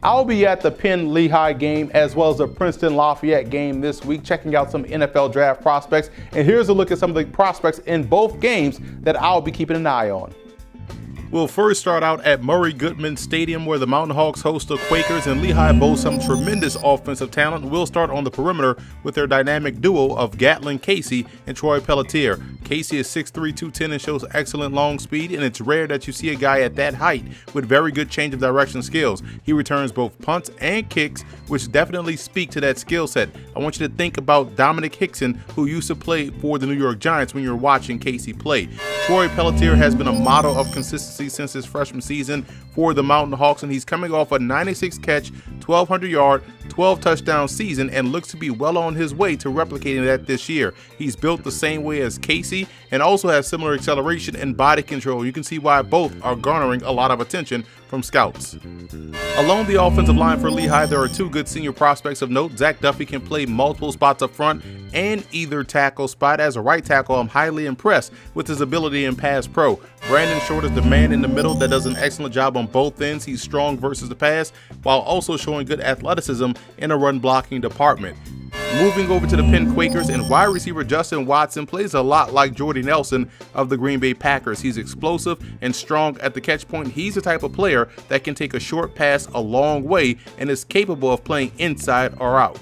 I'll be at the Penn Lehigh game as well as the Princeton Lafayette game this week, checking out some NFL draft prospects. And here's a look at some of the prospects in both games that I'll be keeping an eye on. We'll first start out at Murray Goodman Stadium, where the Mountain Hawks host the Quakers, and Lehigh boasts some tremendous offensive talent. We'll start on the perimeter with their dynamic duo of Gatlin Casey and Troy Pellitier. Casey is 6'3", 210 and shows excellent long speed, and it's rare that you see a guy at that height with very good change of direction skills. He returns both punts and kicks, which definitely speak to that skill set. I want you to think about Dominic Hickson, who used to play for the New York Giants, when you're watching Casey play. Troy Pellitier has been a model of consistency since his freshman season for the Mountain Hawks, and he's coming off a 96 catch, 1,200-yard, 12 touchdown season, and looks to be well on his way to replicating that this year. He's built the same way as Casey and also has similar acceleration and body control. You can see why both are garnering a lot of attention from scouts. Along the offensive line for Lehigh, there are two good senior prospects of note. Zach Duffy can play multiple spots up front and either tackle spot. As a right tackle, I'm highly impressed with his ability in pass pro. Brandon Short is the man in the middle that does an excellent job on both ends. He's strong versus the pass while also showing good athleticism in a run blocking department. Moving over to the Penn Quakers, and wide receiver Justin Watson plays a lot like Jordy Nelson of the Green Bay Packers. He's explosive and strong at the catch point. He's the type of player that can take a short pass a long way and is capable of playing inside or out.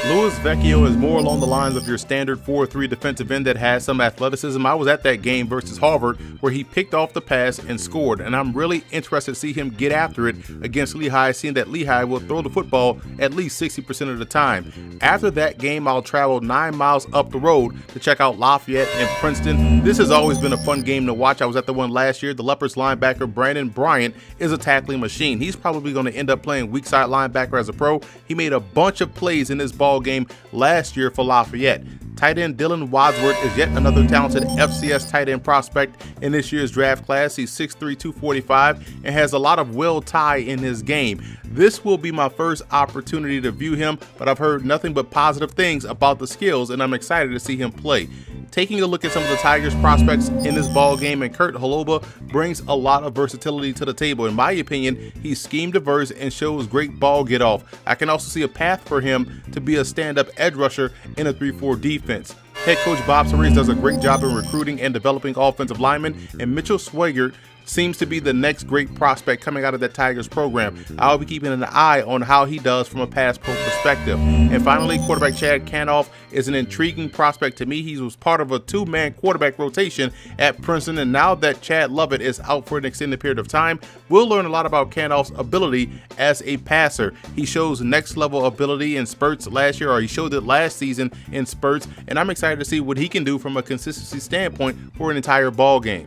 Louis Vecchio is more along the lines of your standard 4'3" defensive end that has some athleticism. I was at that game versus Harvard where he picked off the pass and scored, and I'm really interested to see him get after it against Lehigh, seeing that Lehigh will throw the football at least 60% of the time. After that game, I'll travel 9 miles up the road to check out Lafayette and Princeton. This has always been a fun game to watch. I was at the one last year. The Leopards linebacker Bryant is a tackling machine. He's probably going to end up playing weak side linebacker as a pro. He made a bunch of plays in this ball game last year for Lafayette. Tight end Dylan Wadsworth is yet another talented FCS tight end prospect in this year's draft class. He's 6'3", 245 and has a lot of will tie in his game. This will be my first opportunity to view him, but I've heard nothing but positive things about the skills, and I'm excited to see him play. Taking a look at some of the Tigers prospects in this ball game, and Kurt Holoba brings a lot of versatility to the table. In my opinion, he's scheme diverse and shows great ball get off. I can also see a path for him to be a stand-up edge rusher in a 3-4 defense. Head coach Bob Cerise does a great job in recruiting and developing offensive linemen, and Mitchell Swigert seems to be the next great prospect coming out of that Tigers program. I'll be keeping an eye on how he does from a pass pro perspective. And finally, quarterback Chad Kanoff is an intriguing prospect to me. He was part of a 2-man quarterback rotation at Princeton, and now that Chad Lovett is out for an extended period of time, we'll learn a lot about Kanoff's ability as a passer. He shows next level ability in spurts last year, or he showed it last season in spurts, and I'm excited to see what he can do from a consistency standpoint for an entire ball game.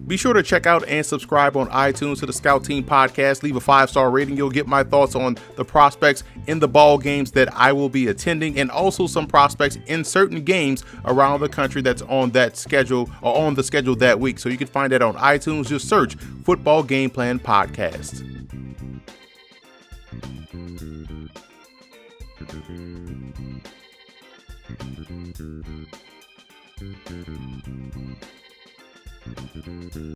Be sure to check out and subscribe on iTunes to the Scout Team Podcast. Leave a 5-star rating. You'll get my thoughts on the prospects in the ball games that I will be attending, and also some prospects in certain games around the country that's on that schedule or on the schedule that week. So you can find that on iTunes. Just search Football Game Plan Podcast.